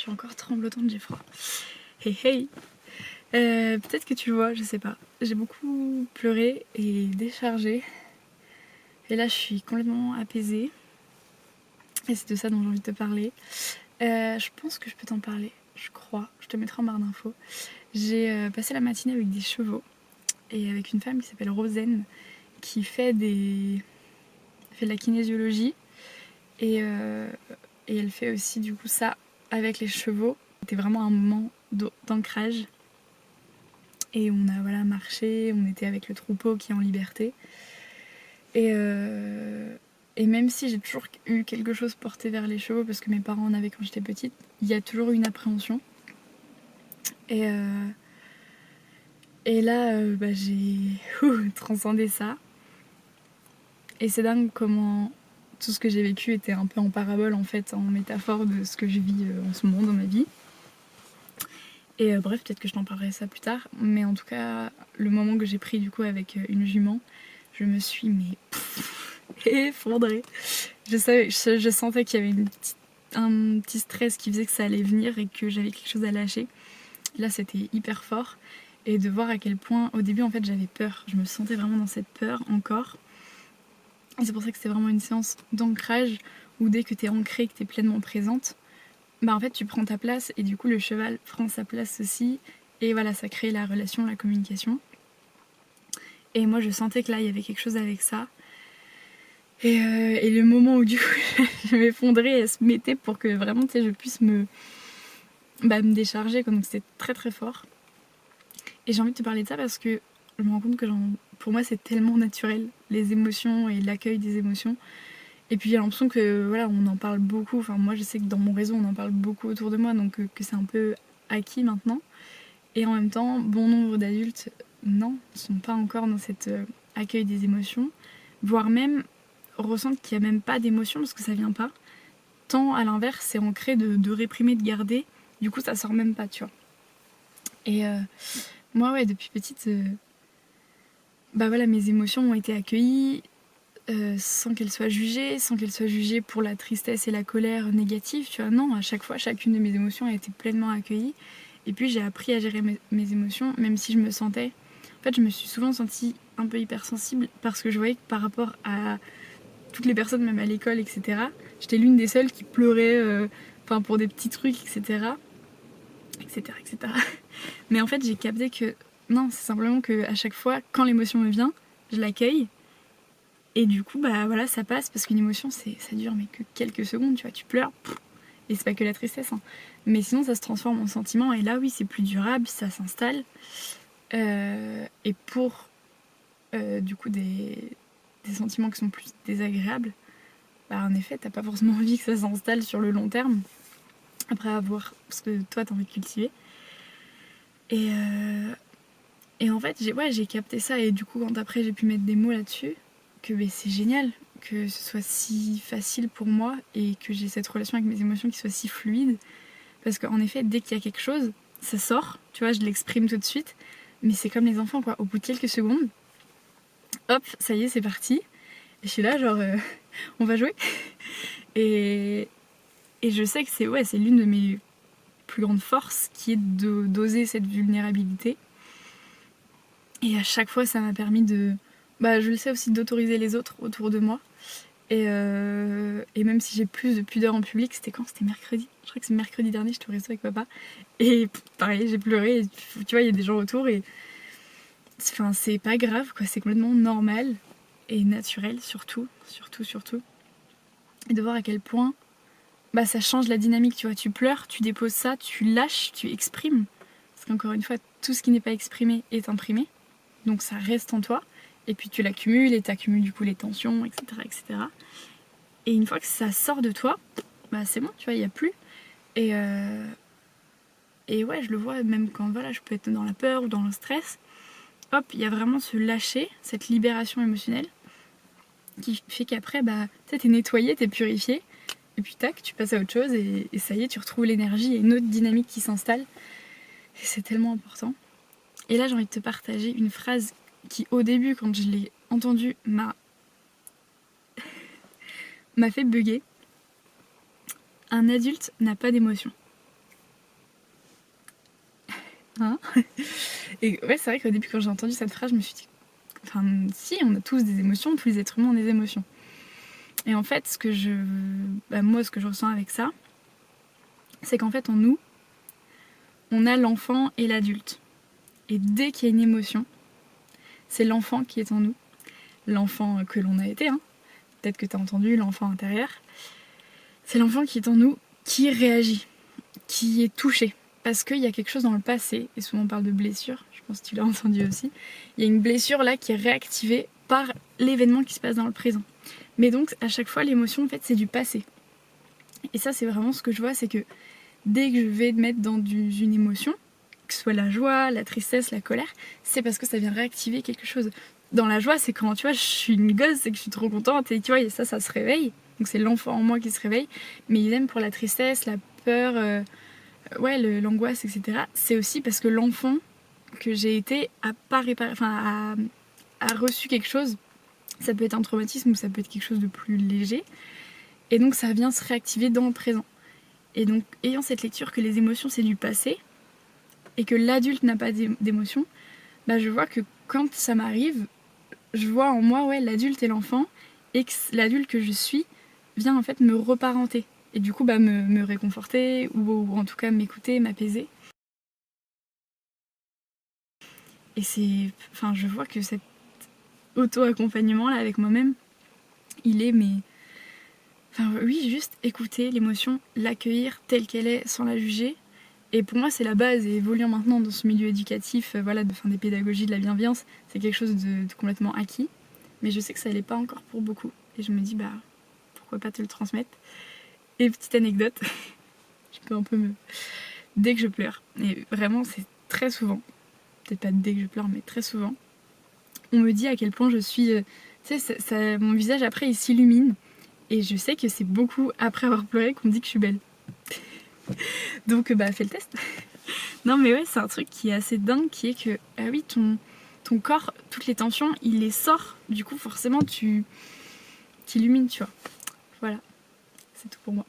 suis encore tremblotante, j'ai froid. Hey hey. Peut-être que tu vois, je sais pas. J'ai beaucoup pleuré et déchargé. Et là, je suis complètement apaisée. Et c'est de ça dont j'ai envie de te parler. Je pense que je peux t'en parler. Je crois. Je te mettrai en barre d'infos. J'ai passé la matinée avec des chevaux. Et avec une femme qui s'appelle Rosen. Qui fait de la kinésiologie. Et elle fait aussi du coup ça avec les chevaux. C'était vraiment un moment d'ancrage. Et on a marché, on était avec le troupeau qui est en liberté. Et même si j'ai toujours eu quelque chose porté vers les chevaux, parce que mes parents en avaient quand j'étais petite, il y a toujours eu une appréhension. Et là, j'ai transcendé ça. Et c'est dingue comment tout ce que j'ai vécu était un peu en parabole, en fait, en métaphore de ce que je vis en ce moment dans ma vie. Et bref, peut-être que je t'en parlerai ça plus tard. Mais en tout cas, le moment que j'ai pris du coup avec une jument, je me suis effondrée. Je sentais qu'il y avait un petit stress qui faisait que ça allait venir et que j'avais quelque chose à lâcher. Là, c'était hyper fort. Et de voir à quel point, au début, en fait, j'avais peur. Je me sentais vraiment dans cette peur encore. Et c'est pour ça que c'était vraiment une séance d'ancrage où dès que t'es ancrée, que t'es pleinement présente, en fait, tu prends ta place et du coup, le cheval prend sa place aussi. Et voilà, ça crée la relation, la communication. Et moi, je sentais que là, il y avait quelque chose avec ça. Et le moment où du coup je m'effondrais, elle se mettait pour que vraiment je puisse me décharger, donc c'était très très fort. Et j'ai envie de te parler de ça parce que je me rends compte que pour moi c'est tellement naturel, les émotions et l'accueil des émotions. Et puis j'ai l'impression que on en parle beaucoup, enfin moi je sais que dans mon réseau on en parle beaucoup autour de moi, donc que c'est un peu acquis maintenant. Et en même temps, bon nombre d'adultes, non, ne sont pas encore dans cet accueil des émotions, voire même ressentent qu'il n'y a même pas d'émotion parce que ça vient pas. Tant à l'inverse, c'est ancré de réprimer, de garder. Du coup, ça sort même pas, tu vois. Et moi, depuis petite, mes émotions ont été accueillies sans qu'elles soient jugées pour la tristesse et la colère négative, tu vois. Non, à chaque fois, chacune de mes émotions a été pleinement accueillie. Et puis, j'ai appris à gérer mes émotions, même si je me sentais... En fait, je me suis souvent sentie un peu hypersensible parce que je voyais que par rapport à toutes les personnes, même à l'école, etc. J'étais l'une des seules qui pleurait pour des petits trucs, etc. etc. Mais en fait, j'ai capté que non, c'est simplement qu'à chaque fois, quand l'émotion me vient, je l'accueille. Et du coup, ça passe parce qu'une émotion, ça dure mais que quelques secondes, tu vois, tu pleures. Et c'est pas que la tristesse, hein. Mais sinon, ça se transforme en sentiment. Et là, oui, c'est plus durable, ça s'installe. Et pour du coup des sentiments qui sont plus désagréables, en effet, t'as pas forcément envie que ça s'installe sur le long terme, après avoir ce que toi t'as envie de cultiver. Et en fait, j'ai capté ça, et du coup, quand après j'ai pu mettre des mots là-dessus, que c'est génial que ce soit si facile pour moi et que j'ai cette relation avec mes émotions qui soit si fluide. Parce qu'en effet, dès qu'il y a quelque chose, ça sort, tu vois, je l'exprime tout de suite. Mais c'est comme les enfants, quoi. Au bout de quelques secondes, hop, ça y est, c'est parti. Et je suis là, genre, on va jouer. Et je sais que c'est l'une de mes plus grandes forces qui est d'oser cette vulnérabilité. Et à chaque fois, ça m'a permis je le sais aussi, d'autoriser les autres autour de moi. Et même si j'ai plus de pudeur en public, c'était quand? C'était mercredi. Je crois que c'est mercredi dernier, j'étais au resto avec papa. Et pareil, j'ai pleuré. Et, tu vois, il y a des gens autour et... Enfin, c'est pas grave, quoi. C'est complètement normal et naturel, surtout. Et de voir à quel point ça change la dynamique, tu vois. Tu pleures, tu déposes ça, tu lâches, tu exprimes. Parce qu'encore une fois, tout ce qui n'est pas exprimé est imprimé. Donc ça reste en toi. Et puis tu l'accumules et t'accumules du coup les tensions, etc., etc. Et une fois que ça sort de toi, c'est bon, tu vois, il n'y a plus. Et ouais, je le vois même quand je peux être dans la peur ou dans le stress. Hop, il y a vraiment ce lâcher, cette libération émotionnelle qui fait qu'après, tu sais, t'es nettoyé, t'es purifié. Et puis tac, tu passes à autre chose et ça y est, tu retrouves l'énergie et une autre dynamique qui s'installe. Et c'est tellement important. Et là, j'ai envie de te partager une phrase qui, au début, quand je l'ai entendue, m'a fait bugger. Un adulte n'a pas d'émotion. hein. Et ouais, c'est vrai qu'au début quand j'ai entendu cette phrase, je me suis dit, enfin si, on a tous des émotions, tous les êtres humains ont des émotions. Et en fait, moi ce que je ressens avec ça, c'est qu'en fait en nous, on a l'enfant et l'adulte. Et dès qu'il y a une émotion, c'est l'enfant qui est en nous, l'enfant que l'on a été, hein. Peut-être que tu as entendu l'enfant intérieur. C'est l'enfant qui est en nous, qui réagit, qui est touché. Parce qu'il y a quelque chose dans le passé, et souvent on parle de blessure, je pense que tu l'as entendu aussi, il y a une blessure là qui est réactivée par l'événement qui se passe dans le présent. Mais donc à chaque fois l'émotion en fait c'est du passé. Et ça c'est vraiment ce que je vois, c'est que dès que je vais me mettre dans une émotion, que ce soit la joie, la tristesse, la colère, c'est parce que ça vient réactiver quelque chose. Dans la joie, c'est quand tu vois, je suis une gosse, c'est que je suis trop contente et tu vois, et ça se réveille. Donc c'est l'enfant en moi qui se réveille. Mais idem pour la tristesse, la peur, l'angoisse, etc. C'est aussi parce que l'enfant que j'ai été a reçu quelque chose. Ça peut être un traumatisme ou ça peut être quelque chose de plus léger. Et donc ça vient se réactiver dans le présent. Et donc ayant cette lecture que les émotions c'est du passé et que l'adulte n'a pas d'émotions, bah je vois que quand ça m'arrive, je vois en moi l'adulte et l'enfant, et que l'adulte que je suis vient en fait me reparenter. Et du coup me réconforter, ou en tout cas m'écouter, m'apaiser. Et je vois que cet auto-accompagnement là avec moi-même, il est juste écouter l'émotion, l'accueillir telle qu'elle est sans la juger. Et pour moi, c'est la base. Et évoluant maintenant dans ce milieu éducatif, des pédagogies, de la bienveillance, c'est quelque chose de complètement acquis. Mais je sais que ça l'est pas encore pour beaucoup. Et je me dis, pourquoi pas te le transmettre. Et petite anecdote, je peux un peu dès que je pleure, et vraiment, c'est très souvent, peut-être pas dès que je pleure, mais très souvent, on me dit à quel point je suis... mon visage, après, il s'illumine. Et je sais que c'est beaucoup après avoir pleuré qu'on me dit que je suis belle. Donc fais le test. Non mais ouais, c'est un truc qui est assez dingue, qui est que ton corps, toutes les tensions, il les sort. Du coup forcément tu t'illumines, tu vois. Voilà, c'est tout pour moi.